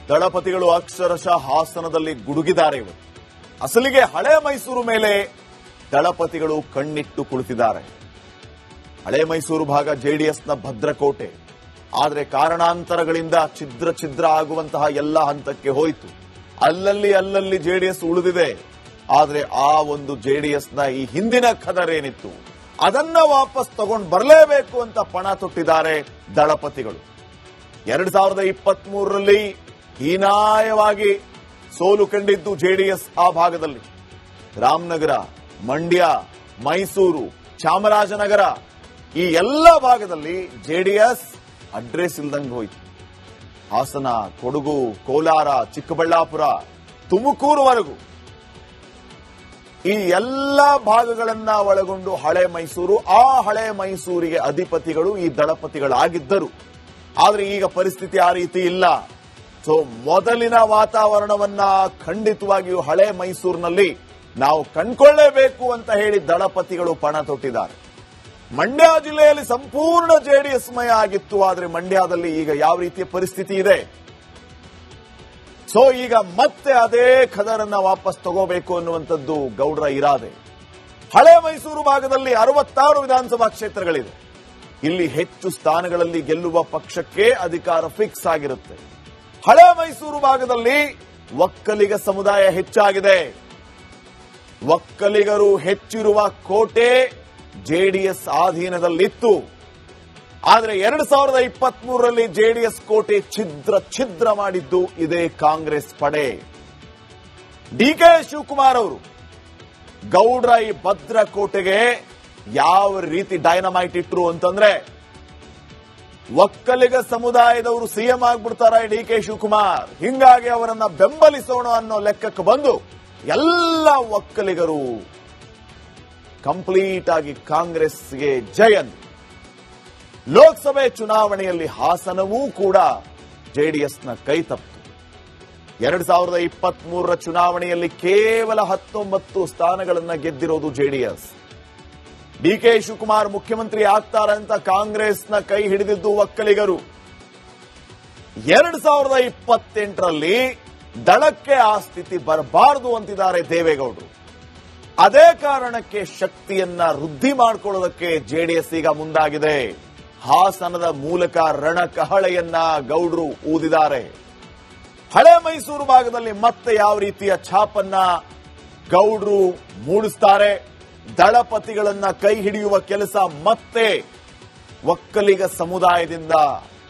ದಳಪತಿಗಳು ಅಕ್ಷರಶಃ ಹಾಸನದಲ್ಲಿ ಗುಡುಗಿದ್ದಾರೆ ಇವತ್ತು. ಅಸಲಿಗೆ ಹಳೆ ಮೈಸೂರು ಮೇಲೆ ದಳಪತಿಗಳು ಕಣ್ಣಿಟ್ಟು ಕುಳಿತಿದ್ದಾರೆ. ಹಳೆ ಮೈಸೂರು ಭಾಗ ಜೆಡಿಎಸ್ನ ಭದ್ರಕೋಟೆ. ಆದರೆ ಕಾರಣಾಂತರಗಳಿಂದ ಛಿದ್ರ ಆಗುವಂತಹ ಎಲ್ಲ ಹಂತಕ್ಕೆ ಹೋಯಿತು. ಅಲ್ಲಲ್ಲಿ ಜೆಡಿಎಸ್ ಉಳಿದಿದೆ. ಆದರೆ ಆ ಒಂದು ಜೆಡಿಎಸ್ನ ಈ ಹಿಂದಿನ ಖದರೇನಿತ್ತು ಅದನ್ನ ವಾಪಸ್ ತಗೊಂಡು ಬರಲೇಬೇಕು ಅಂತ ಪಣ ತೊಟ್ಟಿದ್ದಾರೆ ದಳಪತಿಗಳು. 2023ರಲ್ಲಿ ಹೀನಾಯವಾಗಿ ಸೋಲು ಕಂಡಿದ್ದು ಜೆಡಿಎಸ್ ಆ ಭಾಗದಲ್ಲಿ. ರಾಮನಗರ, ಮಂಡ್ಯ, ಮೈಸೂರು, ಚಾಮರಾಜನಗರ ಈ ಎಲ್ಲ ಭಾಗದಲ್ಲಿ ಜೆಡಿಎಸ್ ಅಡ್ರೆಸ್ ಇಲ್ದಂಗೆ ಹೋಯಿತು. ಹಾಸನ, ಕೊಡಗು, ಕೋಲಾರ, ಚಿಕ್ಕಬಳ್ಳಾಪುರ, ತುಮಕೂರುವರೆಗೂ ಈ ಎಲ್ಲ ಭಾಗಗಳನ್ನ ಒಳಗೊಂಡು ಹಳೆ ಮೈಸೂರು. ಆ ಹಳೆ ಮೈಸೂರಿಗೆ ಅಧಿಪತಿಗಳು ಈ ದಳಪತಿಗಳಾಗಿದ್ದರು. ಆದ್ರೆ ಈಗ ಪರಿಸ್ಥಿತಿ ಆ ರೀತಿ ಇಲ್ಲ. ಸೊ ಮೊದಲಿನ ವಾತಾವರಣವನ್ನ ಖಂಡಿತವಾಗಿಯೂ ಹಳೆ ಮೈಸೂರಿನಲ್ಲಿ ನಾವು ಕಂಡುಕೊಳ್ಳೇಬೇಕು ಅಂತ ಹೇಳಿ ದಳಪತಿಗಳು ಪಣ ತೊಟ್ಟಿದ್ದಾರೆ. ಮಂಡ್ಯ ಜಿಲ್ಲೆಯಲ್ಲಿ ಸಂಪೂರ್ಣ ಜೆಡಿಎಸ್ ಮಯ ಆಗಿತ್ತು. ಆದ್ರೆ ಮಂಡ್ಯದಲ್ಲಿ ಈಗ ಯಾವ ರೀತಿಯ ಪರಿಸ್ಥಿತಿ ಇದೆ? ಸೊ ಈಗ ಮತ್ತೆ ಅದೇ ಖದರನ್ನ ವಾಪಸ್ ತಗೋಬೇಕು ಅನ್ನುವಂಥದ್ದು ಗೌಡ್ರ ಇರಾದೆ. ಹಳೆ ಮೈಸೂರು ಭಾಗದಲ್ಲಿ 66 ವಿಧಾನಸಭಾ ಕ್ಷೇತ್ರಗಳಿದೆ. ಇಲ್ಲಿ ಹೆಚ್ಚು ಸ್ಥಾನಗಳಲ್ಲಿ ಗೆಲ್ಲುವ ಪಕ್ಷಕ್ಕೆ ಅಧಿಕಾರ ಫಿಕ್ಸ್ ಆಗಿರುತ್ತೆ. ಹಳೆ ಮೈಸೂರು ಭಾಗದಲ್ಲಿ ಒಕ್ಕಲಿಗ ಸಮುದಾಯ ಹೆಚ್ಚಾಗಿದೆ. ಒಕ್ಕಲಿಗರು ಹೆಚ್ಚಿರುವ ಕೋಟೆ ಜೆಡಿಎಸ್ ಅಧೀನದಲ್ಲಿತ್ತು. ಆದರೆ 2023ರಲ್ಲಿ ಜೆಡಿಎಸ್ ಕೋಟೆ ಛಿದ್ರ ಮಾಡಿದ್ದು ಇದೇ ಕಾಂಗ್ರೆಸ್ ಪಡೆ. ಡಿಕೆ ಶಿವಕುಮಾರ್ ಅವರು ಗೌಡ್ರ ಈ ಭದ್ರಕೋಟೆಗೆ ಯಾವ ರೀತಿ ಡೈನಮೈಟ್ ಇಟ್ರು ಅಂತಂದ್ರೆ, ಒಕ್ಕಲಿಗ ಸಮುದಾಯದವರು ಸಿಎಂ ಆಗ್ಬಿಡ್ತಾರ ಡಿಕೆ ಶಿವಕುಮಾರ್, ಹಿಂಗಾಗಿ ಅವರನ್ನ ಬೆಂಬಲಿಸೋಣ ಅನ್ನೋ ಲೆಕ್ಕಕ್ಕೆ ಬಂದು ಎಲ್ಲ ಒಕ್ಕಲಿಗರು ಕಂಪ್ಲೀಟ್ ಆಗಿ ಕಾಂಗ್ರೆಸ್ಗೆ ಜಯಂತ್. ಲೋಕಸಭೆ ಚುನಾವಣೆಯಲ್ಲಿ ಹಾಸನವೂ ಕೂಡ ಜೆಡಿಎಸ್ನ ಕೈ ತಪ್ಪಿತು. 2023ರ ಚುನಾವಣೆಯಲ್ಲಿ ಕೇವಲ 19 ಸ್ಥಾನಗಳನ್ನು ಗೆದ್ದಿರೋದು ಜೆಡಿಎಸ್. ಡಿಕೆ ಶಿವಕುಮಾರ್ ಮುಖ್ಯಮಂತ್ರಿ ಆಗ್ತಾರಂತ ಕಾಂಗ್ರೆಸ್ನ ಕೈ ಹಿಡಿದಿದ್ದು ಒಕ್ಕಲಿಗರು. 2028ರಲ್ಲಿ ದಳಕ್ಕೆ ಆ ಸ್ಥಿತಿ ಬರಬಾರದು ಅಂತಿದ್ದಾರೆ ದೇವೇಗೌಡರು. ಅದೇ ಕಾರಣಕ್ಕೆ ಶಕ್ತಿಯನ್ನ ವೃದ್ಧಿ ಮಾಡಿಕೊಳ್ಳೋದಕ್ಕೆ ಜೆಡಿಎಸ್ ಈಗ ಮುಂದಾಗಿದೆ. ಹಾಸನದ ಮೂಲಕ ರಣಕಹಳೆಯನ್ನ ಗೌಡ್ರು ಊದಿದ್ದಾರೆ. ಹಳೆ ಮೈಸೂರು ಭಾಗದಲ್ಲಿ ಮತ್ತೆ ಯಾವ ರೀತಿಯ ಛಾಪನ್ನ ಗೌಡ್ರು ಮೂಡಿಸ್ತಾರೆ, ದಳಪತಿಗಳನ್ನ ಕೈ ಹಿಡಿಯುವ ಕೆಲಸ ಮತ್ತೆ ಒಕ್ಕಲಿಗ ಸಮುದಾಯದಿಂದ,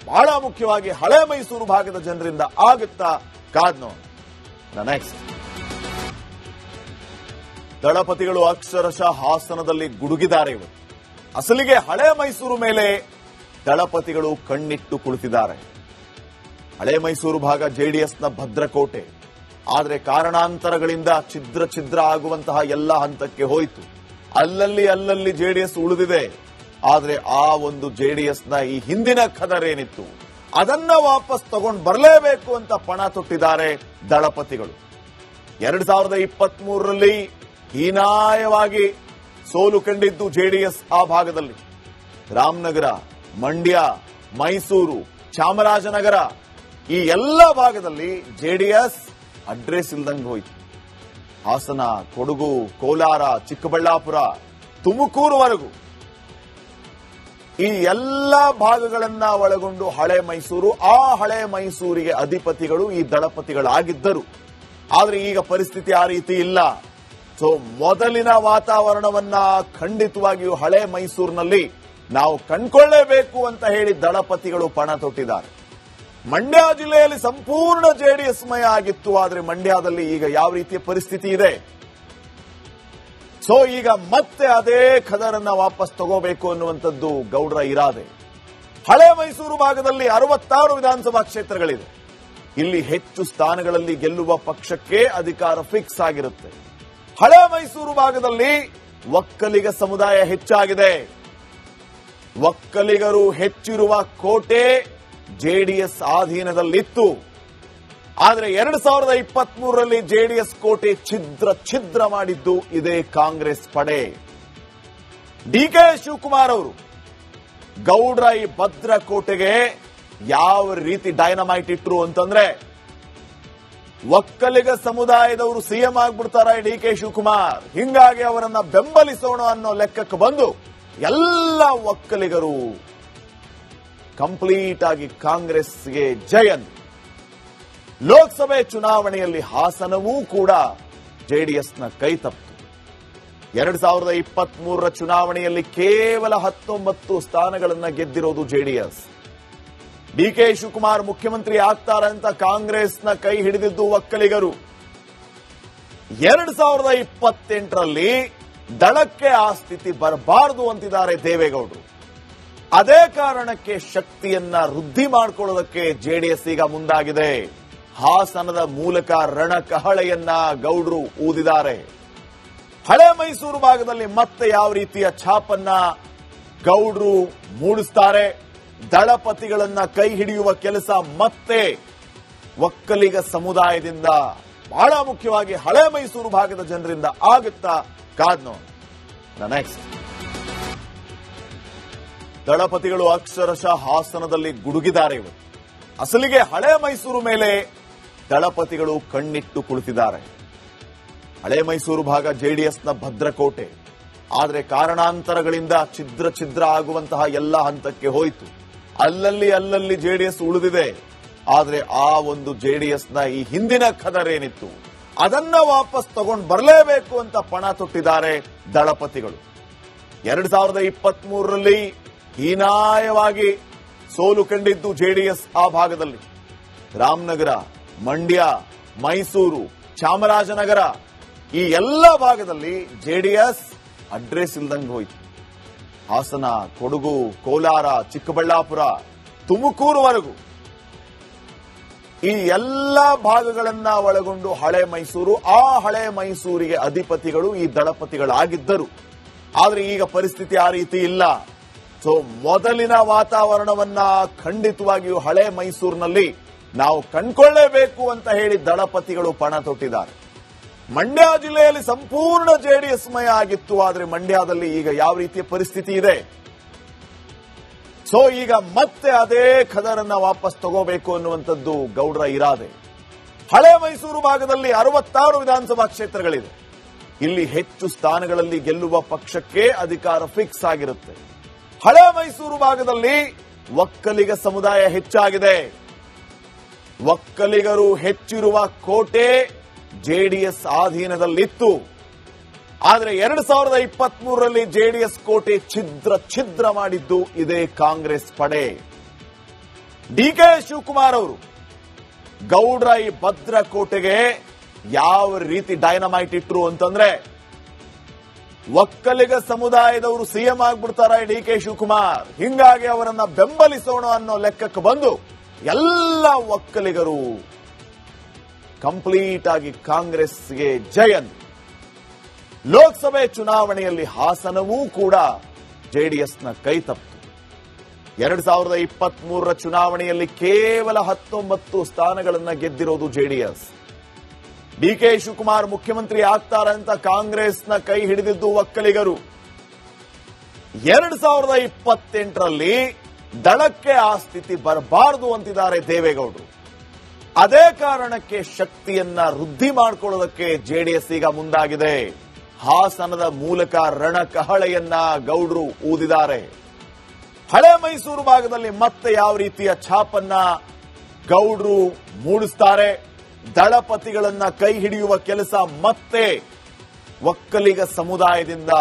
ಬಹಳ ಮುಖ್ಯವಾಗಿ ಹಳೆ ಮೈಸೂರು ಭಾಗದ ಜನರಿಂದ ಆಗುತ್ತಾ ಕಾದ್ನೋ. ನೆಕ್ಸ್ಟ್, ದಳಪತಿಗಳು ಅಕ್ಷರಶಃ ಹಾಸನದಲ್ಲಿ ಗುಡುಗಿದ್ದಾರೆ ಇವತ್ತು. ಅಸಲಿಗೆ ಹಳೆ ಮೈಸೂರು ಮೇಲೆ ದಳಪತಿಗಳು ಕಣ್ಣಿಟ್ಟು ಕುಳಿತಿದ್ದಾರೆ. ಹಳೆ ಮೈಸೂರು ಭಾಗ ಜೆಡಿಎಸ್ನ ಭದ್ರಕೋಟೆ. ಆದರೆ ಕಾರಣಾಂತರಗಳಿಂದ ಛಿದ್ರ ಆಗುವಂತಹ ಎಲ್ಲ ಹಂತಕ್ಕೆ ಹೋಯಿತು. ಅಲ್ಲಲ್ಲಿ ಜೆಡಿಎಸ್ ಉಳಿದಿದೆ. ಆದರೆ ಆ ಒಂದು ಜೆಡಿಎಸ್ನ ಈ ಹಿಂದಿನ ಖದರೇನಿತ್ತು ಅದನ್ನ ವಾಪಸ್ ತಗೊಂಡು ಬರಲೇಬೇಕು ಅಂತ ಪಣ ತೊಟ್ಟಿದ್ದಾರೆ ದಳಪತಿಗಳು. 2023ರಲ್ಲಿ ಹೀನಾಯವಾಗಿ ಸೋಲು ಕಂಡಿದ್ದು ಜೆಡಿಎಸ್ ಆ ಭಾಗದಲ್ಲಿ. ರಾಮನಗರ, ಮಂಡ್ಯ, ಮೈಸೂರು, ಚಾಮರಾಜನಗರ ಈ ಎಲ್ಲ ಭಾಗದಲ್ಲಿ ಜೆಡಿಎಸ್ ಅಡ್ರೆಸ್ ಇಲ್ದಂಗೆ ಹೋಯಿತು. ಹಾಸನ, ಕೊಡಗು, ಕೋಲಾರ, ಚಿಕ್ಕಬಳ್ಳಾಪುರ, ತುಮಕೂರುವರೆಗೂ ಈ ಎಲ್ಲ ಭಾಗಗಳನ್ನ ಒಳಗೊಂಡು ಹಳೆ ಮೈಸೂರು. ಆ ಹಳೆ ಮೈಸೂರಿಗೆ ಅಧಿಪತಿಗಳು ಈ ದಳಪತಿಗಳಾಗಿದ್ದರು. ಆದರೆ ಈಗ ಪರಿಸ್ಥಿತಿ ಆ ರೀತಿ ಇಲ್ಲ. ಸೊ ಮೊದಲಿನ ವಾತಾವರಣವನ್ನ ಖಂಡಿತವಾಗಿಯೂ ಹಳೆ ಮೈಸೂರಿನಲ್ಲಿ ನಾವು ಕಂಡುಕೊಳ್ಳೇಬೇಕು ಅಂತ ಹೇಳಿ ದಳಪತಿಗಳು ಪಣ ತೊಟ್ಟಿದ್ದಾರೆ. ಮಂಡ್ಯ ಜಿಲ್ಲೆಯಲ್ಲಿ ಸಂಪೂರ್ಣ ಜೆಡಿಎಸ್ ಮಯ ಆಗಿತ್ತು. ಆದರೆ ಮಂಡ್ಯದಲ್ಲಿ ಈಗ ಯಾವ ರೀತಿಯ ಪರಿಸ್ಥಿತಿ ಇದೆ? ಸೊ ಈಗ ಮತ್ತೆ ಅದೇ ಖದರನ್ನ ವಾಪಸ್ ತಗೋಬೇಕು ಅನ್ನುವಂಥದ್ದು ಗೌಡ್ರ ಇರಾದೆ. ಹಳೆ ಮೈಸೂರು ಭಾಗದಲ್ಲಿ 66 ವಿಧಾನಸಭಾ ಕ್ಷೇತ್ರಗಳಿದೆ. ಇಲ್ಲಿ ಹೆಚ್ಚು ಸ್ಥಾನಗಳಲ್ಲಿ ಗೆಲ್ಲುವ ಪಕ್ಷಕ್ಕೆ ಅಧಿಕಾರ ಫಿಕ್ಸ್ ಆಗಿರುತ್ತೆ. ಹಳೆ ಮೈಸೂರು ಭಾಗದಲ್ಲಿ ಒಕ್ಕಲಿಗ ಸಮುದಾಯ ಹೆಚ್ಚಾಗಿದೆ. ಒಕ್ಕಲಿಗರು ಹೆಚ್ಚಿರುವ ಕೋಟೆ ಜೆಡಿಎಸ್ ಅಧೀನದಲ್ಲಿತ್ತು. ಆದರೆ 2023ರಲ್ಲಿ ಜೆಡಿಎಸ್ ಕೋಟೆ ಛಿದ್ರ ಮಾಡಿದ್ದು ಇದೇ ಕಾಂಗ್ರೆಸ್ ಪಡೆ. ಡಿಕೆ ಶಿವಕುಮಾರ್ ಅವರು ಗೌಡ್ರ ಈ ಭದ್ರಕೋಟೆಗೆ ಯಾವ ರೀತಿ ಡೈನಮೈಟ್ ಇಟ್ರು ಅಂತಂದ್ರೆ, ಒಕ್ಕಲಿಗ ಸಮುದಾಯದವರು ಸಿಎಂ ಆಗ್ಬಿಡ್ತಾರ ಡಿ ಕೆ ಶಿವಕುಮಾರ್, ಹಿಂಗಾಗಿ ಅವರನ್ನ ಬೆಂಬಲಿಸೋಣ ಅನ್ನೋ ಲೆಕ್ಕಕ್ಕೆ ಬಂದು ಎಲ್ಲ ಒಕ್ಕಲಿಗರು ಕಂಪ್ಲೀಟ್ ಆಗಿ ಕಾಂಗ್ರೆಸ್ಗೆ ಜಯನ್. ಲೋಕಸಭೆ ಚುನಾವಣೆಯಲ್ಲಿ ಹಾಸನವೂ ಕೂಡ ಜೆಡಿಎಸ್ನ ಕೈ ತಪ್ಪಿತು. 2023ರ ಚುನಾವಣೆಯಲ್ಲಿ ಕೇವಲ 19 ಸ್ಥಾನಗಳನ್ನು ಗೆದ್ದಿರೋದು ಜೆಡಿಎಸ್. ಡಿ ಕೆ ಶಿವಕುಮಾರ್ ಮುಖ್ಯಮಂತ್ರಿ ಆಗ್ತಾರಂತ ಕಾಂಗ್ರೆಸ್ನ ಕೈ ಹಿಡಿದಿದ್ದು ಒಕ್ಕಲಿಗರು. 2028ರಲ್ಲಿ ದಳಕ್ಕೆ ಆ ಸ್ಥಿತಿ ಬರಬಾರದು ಅಂತಿದ್ದಾರೆ ದೇವೇಗೌಡರು. ಅದೇ ಕಾರಣಕ್ಕೆ ಶಕ್ತಿಯನ್ನ ವೃದ್ಧಿ ಮಾಡಿಕೊಳ್ಳೋದಕ್ಕೆ ಜೆಡಿಎಸ್ ಈಗ ಮುಂದಾಗಿದೆ. ಹಾಸನದ ಮೂಲಕ ರಣಕಹಳೆಯನ್ನ ಗೌಡ್ರು ಊದಿದ್ದಾರೆ. ಹಳೆ ಮೈಸೂರು ಭಾಗದಲ್ಲಿ ಮತ್ತೆ ಯಾವ ರೀತಿಯ ಛಾಪನ್ನ ಗೌಡ್ರು ಮೂಡಿಸ್ತಾರೆ, ದಳಪತಿಗಳನ್ನ ಕೈ ಹಿಡಿಯುವ ಕೆಲಸ ಮತ್ತೆ ಒಕ್ಕಲಿಗ ಸಮುದಾಯದಿಂದ, ಬಹಳ ಮುಖ್ಯವಾಗಿ ಹಳೆ ಮೈಸೂರು ಭಾಗದ ಜನರಿಂದ ಆಗುತ್ತಾ ಕಾದ್ನೋ. ನೆಕ್ಸ್ಟ್, ದಳಪತಿಗಳು ಅಕ್ಷರಶಃ ಹಾಸನದಲ್ಲಿ ಗುಡುಗಿದ್ದಾರೆ. ಇವತ್ತು ಅಸಲಿಗೆ ಹಳೆ ಮೈಸೂರು ಮೇಲೆ ದಳಪತಿಗಳು ಕಣ್ಣಿಟ್ಟು ಕುಳಿತಿದ್ದಾರೆ. ಹಳೆ ಮೈಸೂರು ಭಾಗ ಜೆಡಿಎಸ್ನ ಭದ್ರಕೋಟೆ. ಆದರೆ ಕಾರಣಾಂತರಗಳಿಂದ ಛಿದ್ರ ಆಗುವಂತಹ ಎಲ್ಲ ಹಂತಕ್ಕೆ ಹೋಯಿತು. ಅಲ್ಲಲ್ಲಿ ಜೆಡಿಎಸ್ ಉಳಿದಿದೆ. ಆದರೆ ಆ ಒಂದು ಜೆಡಿಎಸ್ನ ಈ ಹಿಂದಿನ ಖದರೇನಿತ್ತು ಅದನ್ನ ವಾಪಸ್ ತಗೊಂಡು ಬರಲೇಬೇಕು ಅಂತ ಪಣ ತೊಟ್ಟಿದ್ದಾರೆ ದಳಪತಿಗಳು. 2023ರಲ್ಲಿ ಹೀನಾಯವಾಗಿ ಸೋಲು ಕಂಡಿದ್ದು ಜೆಡಿಎಸ್ ಆ ಭಾಗದಲ್ಲಿ. ರಾಮನಗರ, ಮಂಡ್ಯ, ಮೈಸೂರು, ಚಾಮರಾಜನಗರ ಈ ಎಲ್ಲ ಭಾಗದಲ್ಲಿ ಜೆಡಿಎಸ್ ಅಡ್ರೆಸ್ ಇಲ್ದಂಗೆ ಹೋಯಿತು. ಹಾಸನ, ಕೊಡಗು, ಕೋಲಾರ, ಚಿಕ್ಕಬಳ್ಳಾಪುರ, ತುಮಕೂರುವರೆಗೂ ಈ ಎಲ್ಲ ಭಾಗಗಳನ್ನ ಒಳಗೊಂಡು ಹಳೆ ಮೈಸೂರು. ಆ ಹಳೆ ಮೈಸೂರಿಗೆ ಅಧಿಪತಿಗಳು ಈ ದಳಪತಿಗಳಾಗಿದ್ದರು. ಆದರೆ ಈಗ ಪರಿಸ್ಥಿತಿ ಆ ರೀತಿ ಇಲ್ಲ. ಸೊ ಮೊದಲಿನ ವಾತಾವರಣವನ್ನ ಖಂಡಿತವಾಗಿಯೂ ಹಳೆ ಮೈಸೂರಿನಲ್ಲಿ ನಾವು ಕಂಡುಕೊಳ್ಳೇಬೇಕು ಅಂತ ಹೇಳಿ ದಳಪತಿಗಳು ಪಣ ತೊಟ್ಟಿದ್ದಾರೆ. ಮಂಡ್ಯ ಜಿಲ್ಲೆಯಲ್ಲಿ ಸಂಪೂರ್ಣ ಜೆಡಿಎಸ್ ಮಯ ಆಗಿತ್ತು. ಆದರೆ ಮಂಡ್ಯದಲ್ಲಿ ಈಗ ಯಾವ ರೀತಿಯ ಪರಿಸ್ಥಿತಿ ಇದೆ? ಸೊ ಈಗ ಮತ್ತೆ ಅದೇ ಖದರನ್ನ ವಾಪಸ್ ತಗೋಬೇಕು ಅನ್ನುವಂಥದ್ದು ಗೌಡ್ರ ಇರಾದೆ. ಹಳೆ ಮೈಸೂರು ಭಾಗದಲ್ಲಿ 66 ವಿಧಾನಸಭಾ ಕ್ಷೇತ್ರಗಳಿದೆ. ಇಲ್ಲಿ ಹೆಚ್ಚು ಸ್ಥಾನಗಳಲ್ಲಿ ಗೆಲ್ಲುವ ಪಕ್ಷಕ್ಕೆ ಅಧಿಕಾರ ಫಿಕ್ಸ್ ಆಗಿರುತ್ತೆ. ಹಳೆ ಮೈಸೂರು ಭಾಗದಲ್ಲಿ ಒಕ್ಕಲಿಗ ಸಮುದಾಯ ಹೆಚ್ಚಾಗಿದೆ. ಒಕ್ಕಲಿಗರು ಹೆಚ್ಚಿರುವ ಕೋಟೆ ಜೆಡಿಎಸ್ ಅಧೀನದಲ್ಲಿತ್ತು. ಆದರೆ 2023ರಲ್ಲಿ ಜೆಡಿಎಸ್ ಕೋಟೆ ಛಿದ್ರ ಮಾಡಿದ್ದು ಇದೇ ಕಾಂಗ್ರೆಸ್ ಪಡೆ. ಡಿ ಕೆ ಶಿವಕುಮಾರ್ ಅವರು ಗೌಡ್ರ ಈ ಭದ್ರಕೋಟೆಗೆ ಯಾವ ರೀತಿ ಡೈನಮೈಟ್ ಇಟ್ರು ಅಂತಂದ್ರೆ, ಒಕ್ಕಲಿಗ ಸಮುದಾಯದವರು ಸಿಎಂ ಆಗ್ಬಿಡ್ತಾರ ಡಿ ಕೆ ಶಿವಕುಮಾರ್, ಹಿಂಗಾಗಿ ಅವರನ್ನ ಬೆಂಬಲಿಸೋಣ ಅನ್ನೋ ಲೆಕ್ಕಕ್ಕೆ ಬಂದು ಎಲ್ಲ ಒಕ್ಕಲಿಗರು ಕಂಪ್ಲೀಟ್ ಆಗಿ ಕಾಂಗ್ರೆಸ್ಗೆ ಜಯನ್. ಲೋಕಸಭೆ ಚುನಾವಣೆಯಲ್ಲಿ ಹಾಸನವೂ ಕೂಡ ಜೆಡಿಎಸ್ನ ಕೈ ತಪ್ಪಿತು. 2023ರ ಚುನಾವಣೆಯಲ್ಲಿ ಕೇವಲ 19 ಸ್ಥಾನಗಳನ್ನು ಗೆದ್ದಿರೋದು ಜೆಡಿಎಸ್. ಡಿ ಕೆ ಶಿವಕುಮಾರ್ ಮುಖ್ಯಮಂತ್ರಿ ಆಗ್ತಾರಂತ ಕಾಂಗ್ರೆಸ್ನ ಕೈ ಹಿಡಿದಿದ್ದು ಒಕ್ಕಲಿಗರು. 2028ರಲ್ಲಿ ದಳಕ್ಕೆ ಆ ಸ್ಥಿತಿ ಬರಬಾರದು ಅಂತಿದ್ದಾರೆ ದೇವೇಗೌಡರು. ಅದೇ ಕಾರಣಕ್ಕೆ ಶಕ್ತಿಯನ್ನ ವೃದ್ಧಿ ಮಾಡಿಕೊಳ್ಳೋದಕ್ಕೆ ಜೆಡಿಎಸ್ ಈಗ ಮುಂದಾಗಿದೆ. ಹಾಸನದ ಮೂಲಕ ರಣಕಹಳೆಯನ್ನ ಗೌಡ್ರು ಊದಿದ್ದಾರೆ. ಹಳೆ ಮೈಸೂರು ಭಾಗದಲ್ಲಿ ಮತ್ತೆ ಯಾವ ರೀತಿಯ ಛಾಪನ್ನ ಗೌಡ್ರು ಮೂಡಿಸ್ತಾರೆ, ದಳಪತಿಗಳನ್ನ ಕೈ ಹಿಡಿಯುವ ಕೆಲಸ ಮತ್ತೆ ಒಕ್ಕಲಿಗ ಸಮುದಾಯದಿಂದ,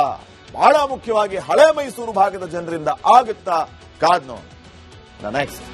ಬಹಳ ಮುಖ್ಯವಾಗಿ ಹಳೆ ಮೈಸೂರು ಭಾಗದ ಜನರಿಂದ ಆಗುತ್ತಾ ಕಾದ್ನೋ. ನೆಕ್ಸ್ಟ್,